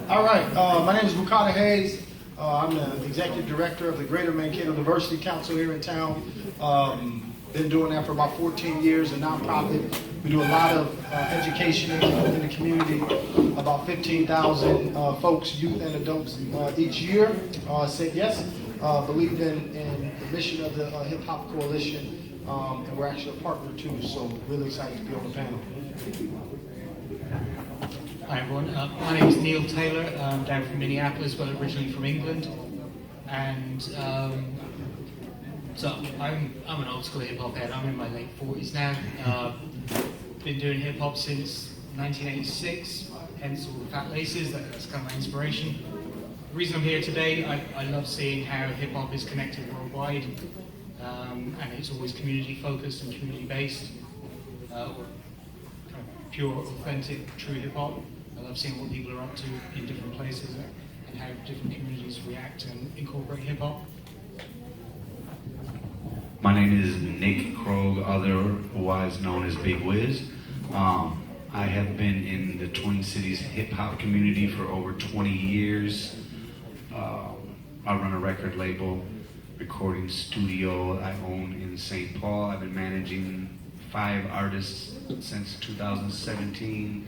All right, my name is Mankato Hayes. I'm the executive director of the Greater Mankato Diversity Council here in town. Been doing that for about 14 years, a nonprofit. We do a lot of education in the community. About 15,000 folks, youth and adults each year said yes, believed in the mission of the Hip Hop Coalition, and we're actually a partner too, so really excited to be on the panel. Hi everyone, my name is Neil Taylor. I'm down from Minneapolis, but originally from England. And so I'm an old school hip hop head. I'm in my late 40s now. Been doing hip hop since 1986, hence all the fat laces. That's kind of my inspiration. The reason I'm here today, I love seeing how hip hop is connected worldwide, and it's always community focused and community based. Pure, authentic, true hip hop. I love seeing what people are up to in different places and how different communities react and incorporate hip hop. My name is Nick Krogh, otherwise known as Big Wiz. I have been in the Twin Cities hip hop community for over 20 years. I run a record label, recording studio I own in St. Paul. I've been managing 5 artists since 2017,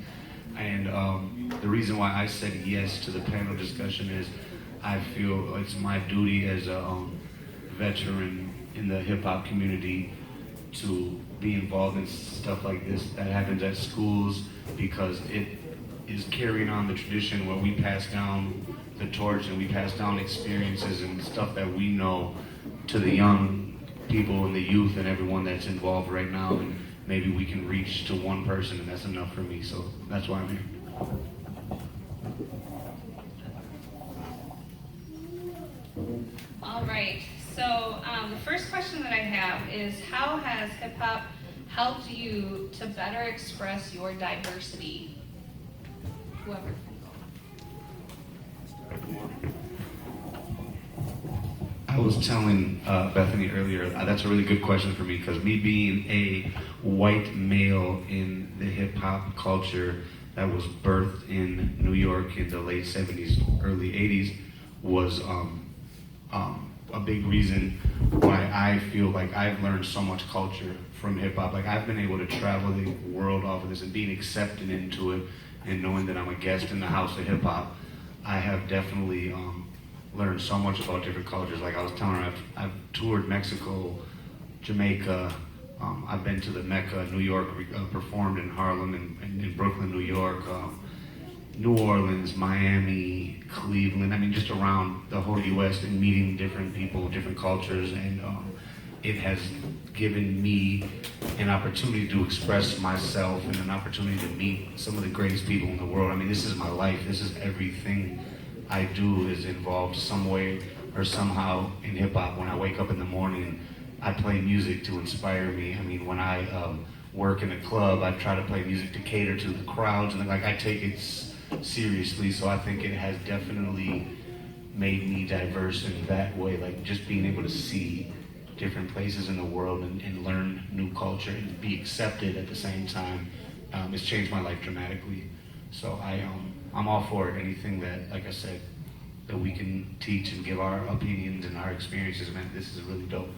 and the reason why I said yes to the panel discussion is I feel it's my duty as a veteran in the hip-hop community to be involved in stuff like this that happens at schools, because it is carrying on the tradition where we pass down the torch and we pass down experiences and stuff that we know to the young people and the youth and everyone that's involved right now. And maybe we can reach to one person, and that's enough for me, so that's why I'm here. All right, so the first question that I have is, how has hip hop helped you to better express your diversity? Whoever. I was telling Bethany earlier, that's a really good question for me, because me being a white male in the hip hop culture that was birthed in New York in the late 70s, early 80s, was a big reason why I feel like I've learned so much culture from hip hop. Like, I've been able to travel the world off of this and being accepted into it, and knowing that I'm a guest in the house of hip hop, I have definitely learned so much about different cultures. Like I was telling her, I've toured Mexico, Jamaica, I've been to the Mecca, New York, performed in Harlem and in Brooklyn, New York, New Orleans, Miami, Cleveland. I mean, just around the whole U.S. and meeting different people, different cultures, and it has given me an opportunity to express myself and an opportunity to meet some of the greatest people in the world. I mean, this is my life. This is everything I do is involved some way or somehow in hip hop. When I wake up in the morning, I play music to inspire me. I mean, when I work in a club, I try to play music to cater to the crowds, and like I take it seriously. So I think it has definitely made me diverse in that way. Like, just being able to see different places in the world and learn new culture and be accepted at the same time has changed my life dramatically. So I'm all for it. Anything that, like I said, that we can teach and give our opinions and our experiences, man, this is really dope.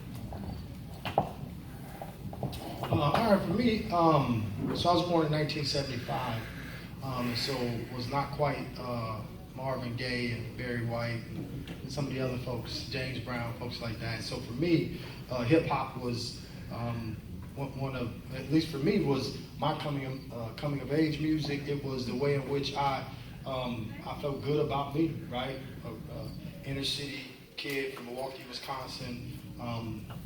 All right, for me, so I was born in 1975, and so was not quite Marvin Gaye and Barry White and some of the other folks, James Brown, folks like that. So for me, hip hop was one of, at least for me, was my coming of age music. It was the way in which I felt good about me, right? Inner city kid from Milwaukee, Wisconsin.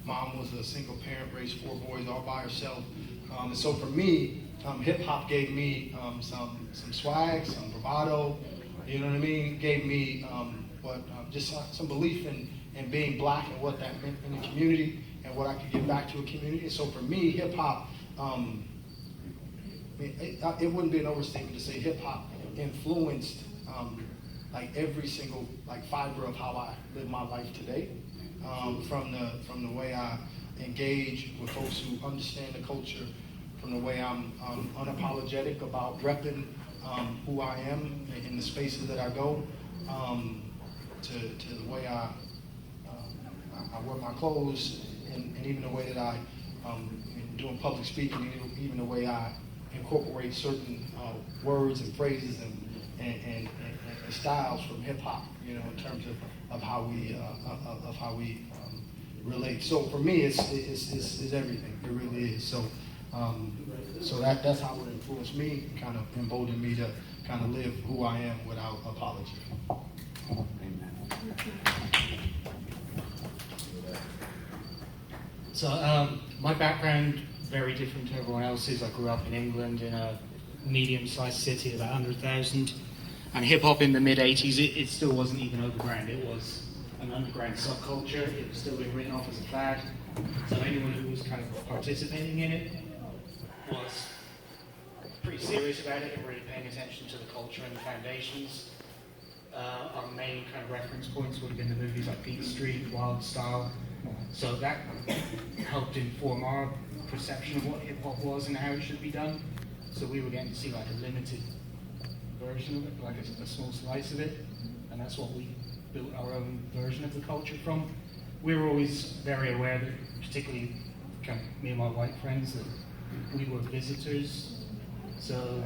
Mom was a single parent, raised 4 boys all by herself. And so for me, hip hop gave me some swag, some bravado, you know what I mean? Gave me just some belief in being black and what that meant in the community and what I could give back to a community. And so for me, hip hop, it wouldn't be an overstatement to say hip hop influenced like every single fiber of how I live my life today. From the way I engage with folks who understand the culture, from the way I'm unapologetic about repping who I am in the spaces that I go, to the way I wear my clothes, and even the way that I doing public speaking, even the way I incorporate certain words and phrases and styles from hip hop, in terms of how we relate. So for me, it's everything. It really is. So that's how it influenced me, kind of emboldened me to kind of live who I am without apology. So my background, very different to everyone else's. I grew up in England in a medium-sized city, about 100,000. And hip-hop in the mid-'80s, it still wasn't even overground. It was an underground subculture. It was still being written off as a fad. So anyone who was kind of participating in it was pretty serious about it and really paying attention to the culture and the foundations. Our main kind of reference points would have been the movies like Beat Street, Wild Style. So that helped inform our perception of what hip-hop was and how it should be done. So we were getting to see like a limited version of it, like a small slice of it, and that's what we built our own version of the culture from. We were always very aware that, particularly kind of me and my white friends, that we were visitors. So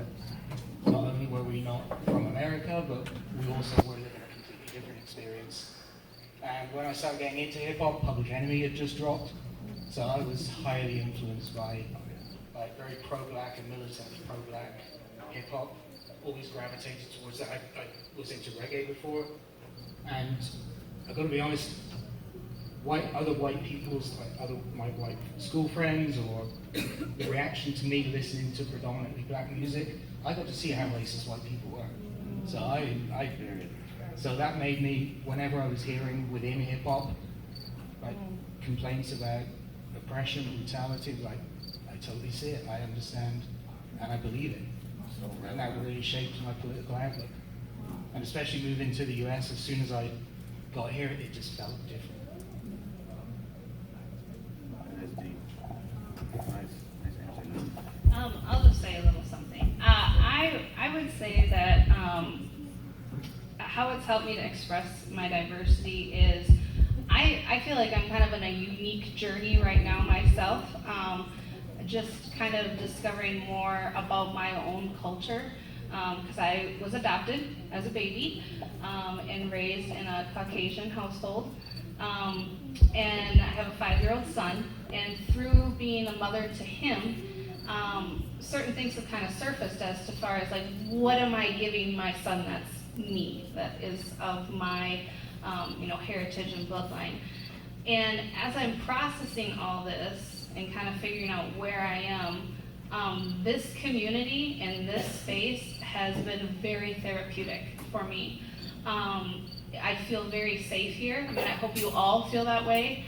not only were we not from America, but we also were living a completely different experience. And when I started getting into hip hop, Public Enemy had just dropped, so I was highly influenced by very pro-black and militantly pro-black hip hop. Always gravitated towards that. I was into reggae before, and I've got to be honest, other white people's, my white school friends, or the reaction to me listening to predominantly black music, I got to see how racist white people were. So that made me, whenever I was hearing within hip hop, like complaints about oppression, brutality, like I totally see it, I understand, and I believe it. And that really shaped my political outlook. And especially moving to the US, as soon as I got here, it just felt different. I'll just say a little something. I would say that how it's helped me to express my diversity is I feel like I'm kind of in a unique journey right now myself. Just kind of discovering more about my own culture, because I was adopted as a baby and raised in a Caucasian household, and I have a 5-year-old son, and through being a mother to him, certain things have kind of surfaced as to far as like, what am I giving my son that's me, that is of my heritage and bloodline. And as I'm processing all this and kind of figuring out where I am, this community and this space has been very therapeutic for me. I feel very safe here. I mean, I hope you all feel that way,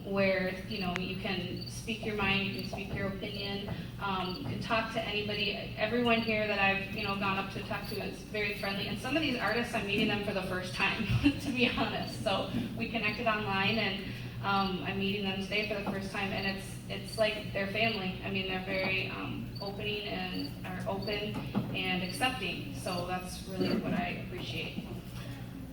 where you can speak your mind, you can speak your opinion, you can talk to anybody. Everyone here that I've gone up to talk to is very friendly, and some of these artists I'm meeting them for the first time, to be honest. So we connected online, and I'm meeting them today for the first time, and it's like their family. I mean, they're very open and accepting. So that's really what I appreciate.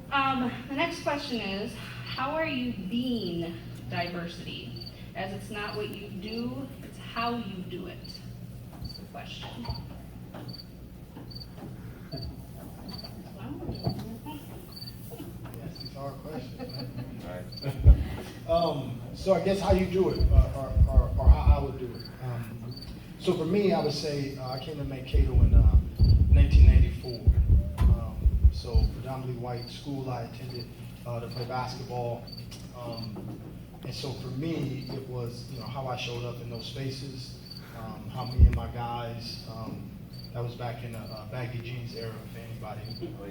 The next question is, how are you being diversity? As it's not what you do, it's how you do it. That's the question. Yes, these are questions. So I guess how you do it, or how I would do it. So for me, I would say I came to Mankato in 1994. So predominantly white school I attended to play basketball. And so for me, it was how I showed up in those spaces, how me and my guys, that was back in the baggy jeans era, if anybody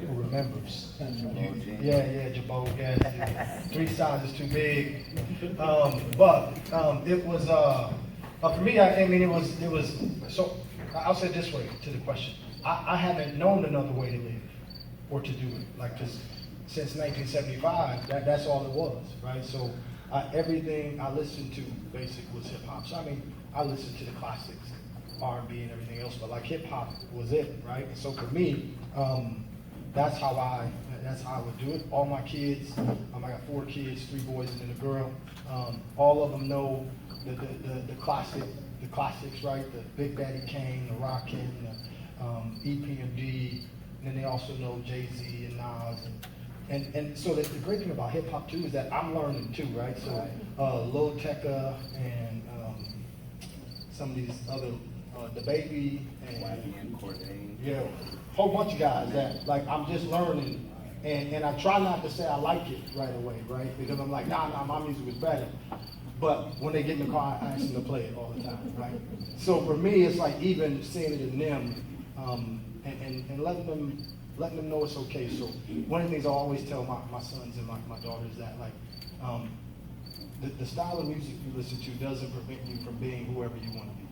who remembers. Yeah, Jabot, yeah, 3 sizes too big. But it was, for me, I mean, it was, so I'll say it this way to the question. I haven't known another way to live or to do it, like just since 1975, that's all it was, right? So everything I listened to basically was hip hop. So I mean, I listened to the classics, R&B and everything else, but like hip hop was it, right? So for me, that's how I would do it. All my kids, I got 4 kids, 3 boys and then a girl. All of them know the classics, right? The Big Daddy Kane, the Rockin', the EPMD, and then they also know Jay-Z and Nas. And so the great thing about hip hop too is that I'm learning too, right? So Lil Tecca and some of these other, the Baby and yeah, whole bunch of guys that like I'm just learning, and I try not to say I like it right away, right? Because I'm like, nah, my music is better. But when they get in the car, I ask them to play it all the time, right? So for me, it's like even seeing it in them, and letting them know it's okay. So one of the things I always tell my sons and my daughters is that like the style of music you listen to doesn't prevent you from being whoever you want to be,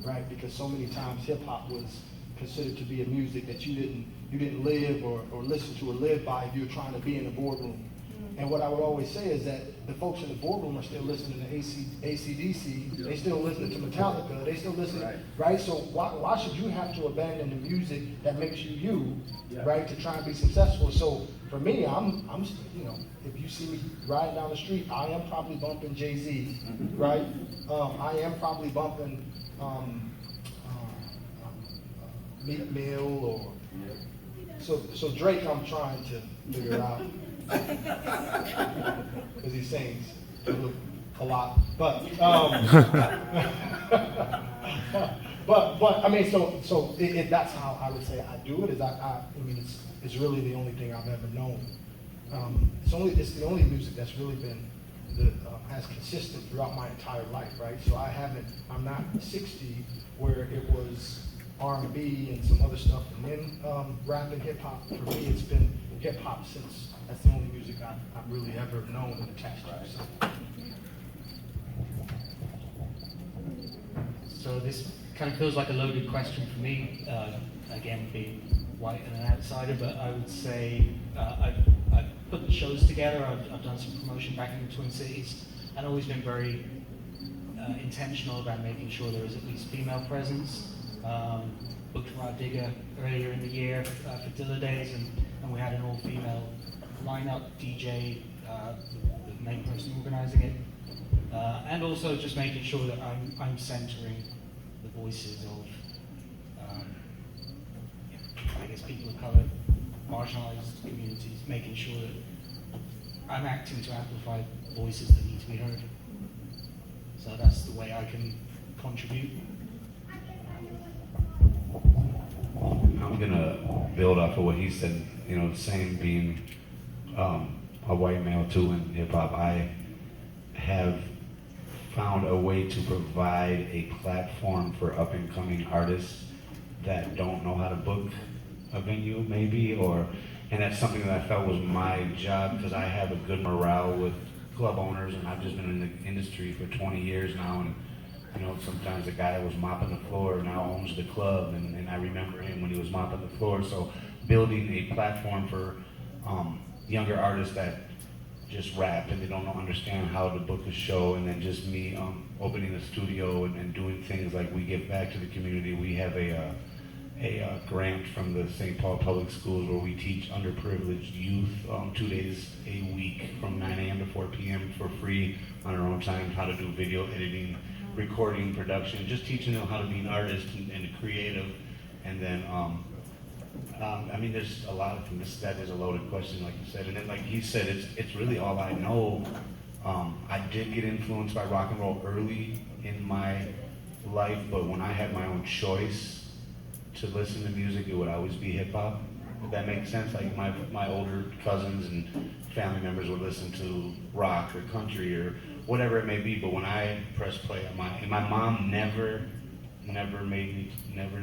right? Because so many times hip hop was considered to be a music that you didn't live or listen to or live by if you were trying to be in a boardroom. And what I would always say is that the folks in the boardroom are still listening to AC/DC, they still listening to Metallica, they still listening, right? So why should you have to abandon the music that makes you, right, to try and be successful? So for me, I'm you know, if you see me riding down the street, I am probably bumping Jay-Z, right? I am probably bumping Meek Mill or so Drake. I'm trying to figure out. Because he sings a lot, but but I mean, so that's how I would say I do it. I mean, it's really the only thing I've ever known. It's the only music that's really been as consistent throughout my entire life, right? So I'm not 60 where it was R&B and some other stuff, and then rap and hip hop. For me, it's been hip hop since. That's the only music I've really ever known and attached to. So this kind of feels like a loaded question for me, again, being white and an outsider, but I would say I've put the shows together, I've done some promotion back in the Twin Cities, and always been very intentional about making sure there is at least female presence. Booked Rod Digger earlier in the year for Dilla Days, and we had an all-female lineup, DJ, the main person organizing it, and also just making sure that I'm centering the voices of, I guess, people of color, marginalized communities, making sure that I'm acting to amplify voices that need to be heard. So that's the way I can contribute. I'm gonna build off of what he said. You know, the same being a white male too in hip hop. I have found a way to provide a platform for up and coming artists that don't know how to book a venue, maybe, and that's something that I felt was my job because I have a good morale with club owners, and I've just been in the industry for 20 years now, and you know, sometimes the guy that was mopping the floor now owns the club, and I remember him when he was mopping the floor. So building a platform for younger artists that just rap and they don't understand how to book a show, and then just me opening a studio and doing things like we give back to the community. We have a grant from the St. Paul Public Schools where we teach underprivileged youth 2 days a week from 9 a.m. to 4 p.m. for free on our own time, how to do video editing, recording, production, just teaching them how to be an artist and creative. And then, I mean, there's a lot of things. That is a loaded question, like you said. And then, like he said, it's really all I know. I did get influenced by rock and roll early in my life, but when I had my own choice to listen to music, it would always be hip hop. If that makes sense, like my older cousins and family members would listen to rock or country or whatever it may be. But when I press play on my mom never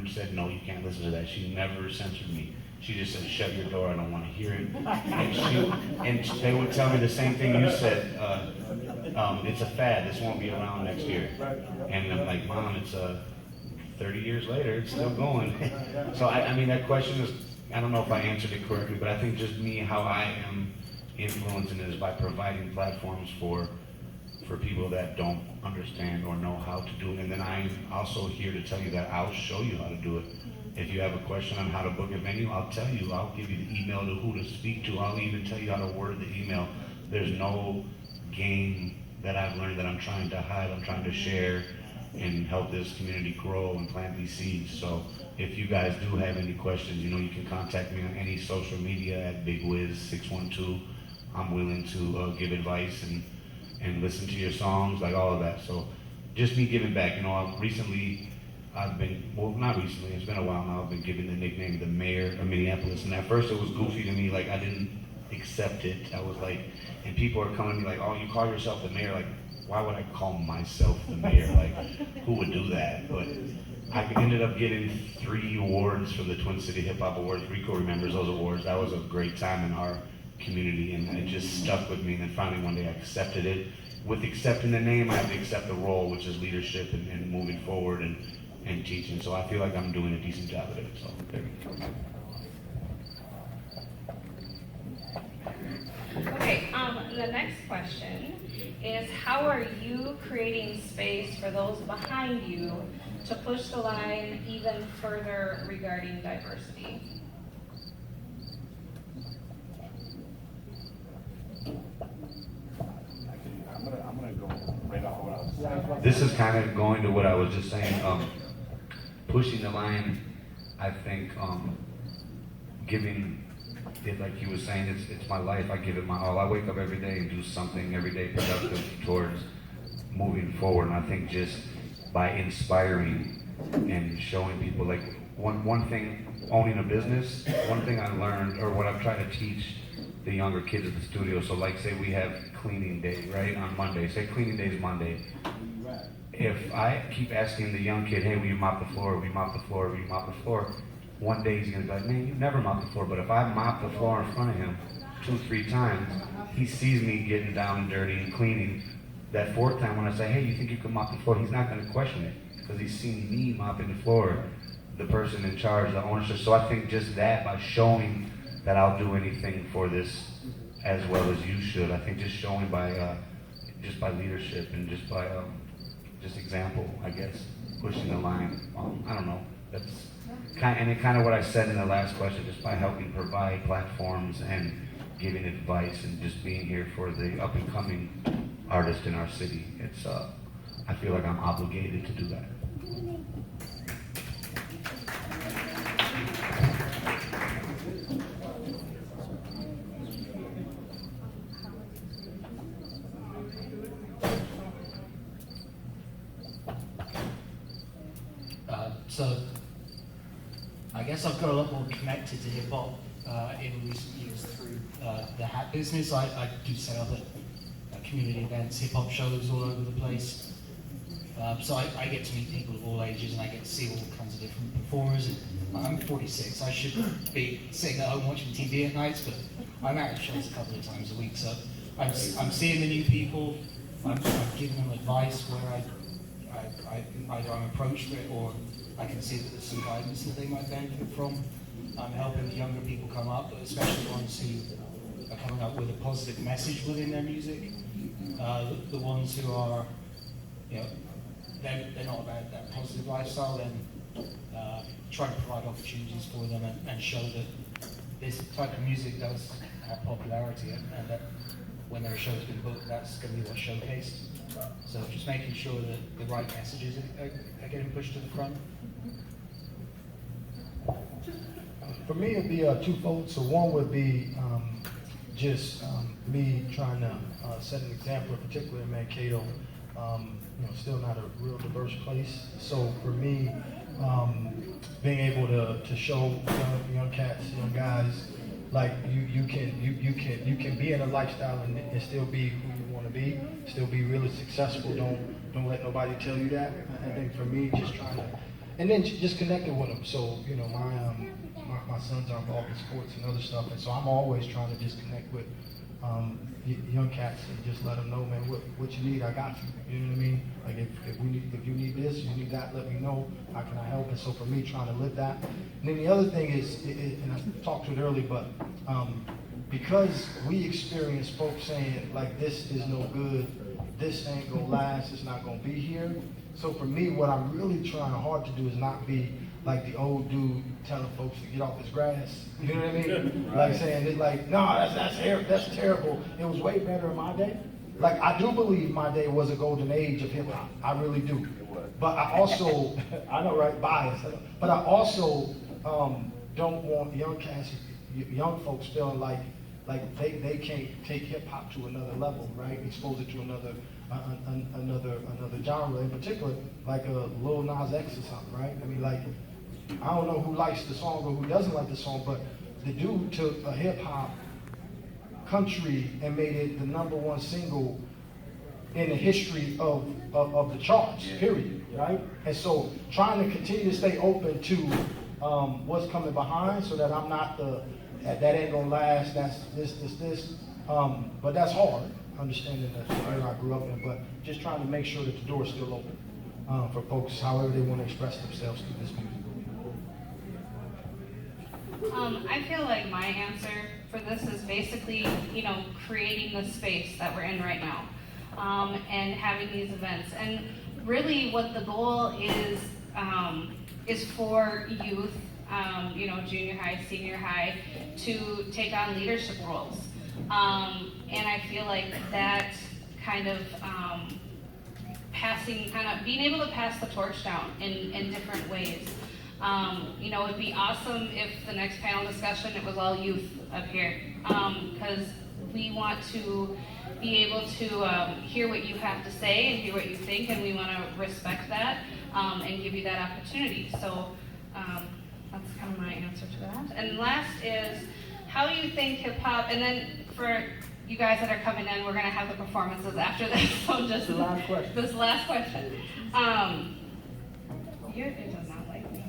said no, you can't listen to that. She never censored me. She just said, shut your door, I don't want to hear it. And they would tell me the same thing you said. It's a fad. This won't be around next year. And I'm like, Mom, it's 30 years later, it's still going. So I mean, that question is, I don't know if I answered it correctly, but I think just me, how I am influencing it is by providing platforms for for people that don't understand or know how to do it. And then I'm also here to tell you that I'll show you how to do it. If you have a question on how to book a venue, I'll tell you. I'll give you the email to who to speak to. I'll even tell you how to word the email. There's no game that I've learned that I'm trying to hide. I'm trying to share and help this community grow and plant these seeds. So if you guys do have any questions, you know, you can contact me on any social media at BigWiz612. I'm willing to give advice and listen to your songs, like all of that. So just me giving back. You know, I've been, well, not recently, it's been a while now, I've been given the nickname the mayor of Minneapolis. And at first it was goofy to me, like I didn't accept it. I was like, and people are coming to me like, oh, you call yourself the mayor? Like, why would I call myself the mayor? Like, who would do that? But I ended up getting 3 awards for the Twin City Hip Hop Awards. Rico remembers those awards. That was a great time in our community, and it just stuck with me. And then finally one day I accepted it. With accepting the name, I have to accept the role, which is leadership and moving forward and teaching. So I feel like I'm doing a decent job of it. So there we go. Okay, the next question is, how are you creating space for those behind you to push the line even further regarding diversity? I'm gonna go right off what I was saying. This is kind of going to what I was just saying. Pushing the line, I think, giving it, like you were saying, it's my life. I give it my all. I wake up every day and do something every day productive towards moving forward. And I think just by inspiring and showing people, like one thing, owning a business, one thing I learned, or what I've tried to teach the younger kids at the studio. So like, say we have cleaning day, right, on Monday. Say cleaning day is Monday. If I keep asking the young kid, hey, will you mop the floor? Will you mop the floor? Will you mop the floor? One day he's gonna be like, man, you never mop the floor. But if I mop the floor in front of him 2-3 times, he sees me getting down and dirty and cleaning. That 4th time when I say, hey, you think you can mop the floor? He's not gonna question it because he's seen me mopping the floor, the person in charge, the ownership. So I think just that, by showing that I'll do anything for this as well as you should. I think just showing by leadership and just by just example, I guess, pushing the line. I don't know. That's kind of what I said in the last question, just by helping provide platforms and giving advice and just being here for the up and coming artists in our city. It's I feel like I'm obligated to do that. So I guess I've got a lot more connected to hip hop in recent years through the hat business. I do set up at community events, hip hop shows all over the place. So I get to meet people of all ages, and I get to see all kinds of different performers. And I'm 46. I should be sitting at home watching TV at nights, but I'm at shows a couple of times a week. So I'm seeing the new people. I'm giving them advice where either I'm approached with it or I can see that there's some guidance that they might benefit from. I'm helping the younger people come up, especially ones who are coming up with a positive message within their music. The ones who are, you know, they're not about that positive lifestyle, then try to provide opportunities for them and show that this type of music does have popularity, and that when there are shows being booked, that's going to be what's showcased. So just making sure that the right messages are getting pushed to the front. For me, it'd be twofold. So one would be just me trying to set an example, particularly in Mankato. Still not a real diverse place. So for me, being able to show young cats, young guys, like you can be in a lifestyle and still be who you want to be, still be really successful. Don't let nobody tell you that. I think for me, just trying to, and then just connecting with them. So my sons are involved in sports and other stuff, and so I'm always trying to just connect with young cats and just let them know, man, what you need, I got you. You know what I mean? Like if you need this, you need that, let me know. How can I help? And so for me, trying to live that. And then the other thing is, and I talked to it earlier, but because we experience folks saying like this is no good, this ain't gonna last, it's not gonna be here. So for me, what I'm really trying hard to do is not be like the old dude telling folks to get off his grass. You know what I mean? Like saying it's like, no, that's terrible. It was way better in my day. Like I do believe my day was a golden age of hip hop. I really do. But I also, I know, right, bias. But I also don't want young folks feeling like they can't take hip hop to another level, right? Expose it to another genre, in particular, like a Lil Nas X or something, right? I mean, like, I don't know who likes the song or who doesn't like the song, but the dude took a hip hop country and made it the #1 single in the history of the charts, period, right? And so trying to continue to stay open to what's coming behind so that I'm not that ain't gonna last, that's this. But that's hard, understanding the era I grew up in, but just trying to make sure that the door's still open for folks, however they want to express themselves through this music. I feel like my answer for this is basically, creating the space that we're in right now, and having these events. And really what the goal is for youth, junior high, senior high, to take on leadership roles. And I feel like that kind of being able to pass the torch down in different ways. It'd be awesome if the next panel discussion, it was all youth up here, because we want to be able to hear what you have to say and hear what you think, and we want to respect that and give you that opportunity. So that's kind of my answer to that. And last is, how do you think hip hop, and then for you guys that are coming in, we're going to have the performances after this, so just The last question. this last question. It does not like me.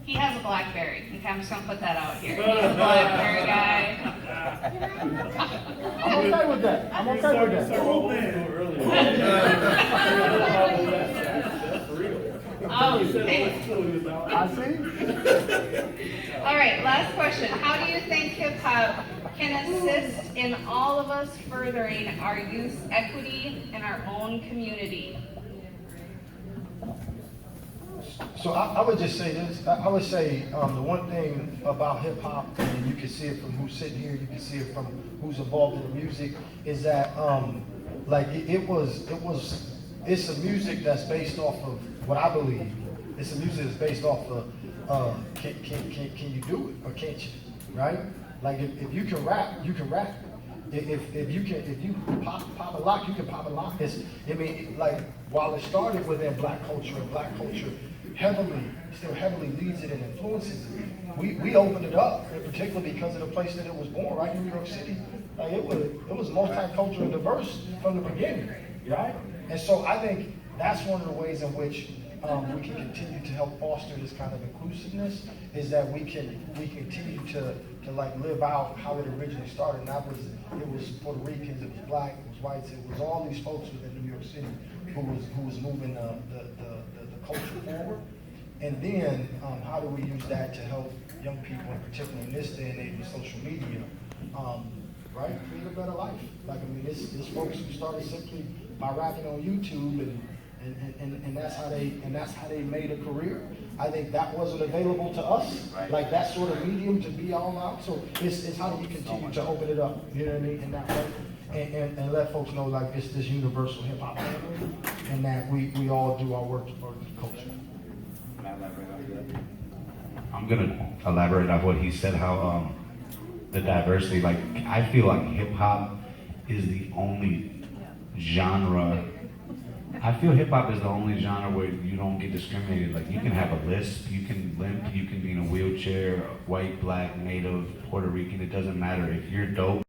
He has a BlackBerry. Okay, I'm just gonna put that out here. He's a BlackBerry guy. I'm okay with that. I'm okay with that. I see. All right, last question. How do you think hip hop can assist in all of us furthering our youth equity in our own community? So I would just say this. I would say the one thing about hip hop, and you can see it from who's sitting here, you can see it from who's involved in the music, is that it's a music that's based off of what I believe. It's a music that's based off of can you do it or can't you, right? Like if you can rap, you can rap. If you pop a lock, you can pop a lock. While it started within black culture, and black culture still heavily leads it and influences it, we opened it up, in particular because of the place that it was born, right? New York City. Like it was multicultural and diverse from the beginning, right? And so I think that's one of the ways in which we can continue to help foster this kind of inclusiveness, is that we continue to live out how it originally started. And it was Puerto Ricans, it was black, it was whites, it was all these folks within New York City who was moving the culture forward. And then how do we use that to help young people, in particular in this day and age with social media, right? Create a better life. It's folks who started simply by rapping on YouTube and that's how they made a career. I think that wasn't available to us, right. Like that sort of medium to be all out. So it's how do you continue to open it up, you know what I mean, in that way, and let folks know like it's this universal hip hop family, and that we all do our work for the culture. I'm gonna elaborate on what he said, how the diversity, like I feel like hip hop is the only genre. I feel hip hop is the only genre where you don't get discriminated. Like you can have a lisp, you can limp, you can be in a wheelchair, white, black, native, Puerto Rican, it doesn't matter. If you're dope,